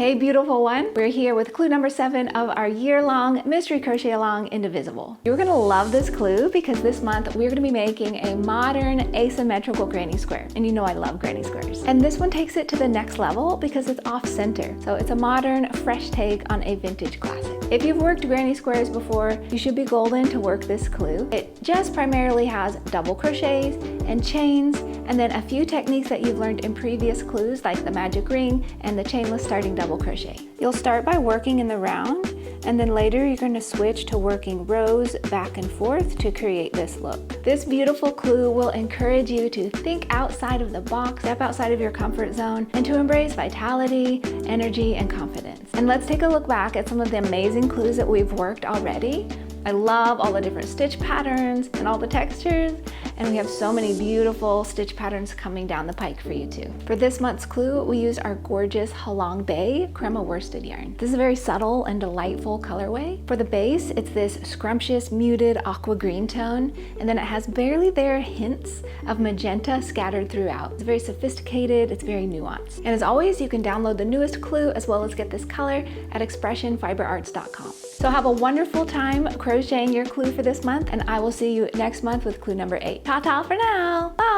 Hey beautiful one, we're here with clue number 7 of our year-long mystery crochet along Indivisible. You're gonna love this clue because this month we're gonna be making a modern asymmetrical granny square. And you know I love granny squares. And this one takes it to the next level because it's off center. So it's a modern, fresh take on a vintage classic. If you've worked granny squares before, you should be golden to work this clue. It just primarily has double crochets and chains, and then a few techniques that you've learned in previous clues like the magic ring and the chainless starting double crochet. You'll start by working in the round, and then later you're going to switch to working rows back and forth to create this look. This beautiful clue will encourage you to think outside of the box, step outside of your comfort zone, and to embrace vitality, energy, and confidence. And let's take a look back at some of the amazing clues that we've worked already. I love all the different stitch patterns and all the textures, and we have so many beautiful stitch patterns coming down the pike for you too. For this month's clue, we use our gorgeous Halong Bay Crema Worsted yarn. This is a very subtle and delightful colorway. For the base, it's this scrumptious muted aqua green tone, and then it has barely there hints of magenta scattered throughout. It's very sophisticated, it's very nuanced. And as always, you can download the newest clue as well as get this color at expressionfiberarts.com. So have a wonderful time crocheting your clue for this month, and I will see you next month with clue number 8. Ta-ta for now. Bye.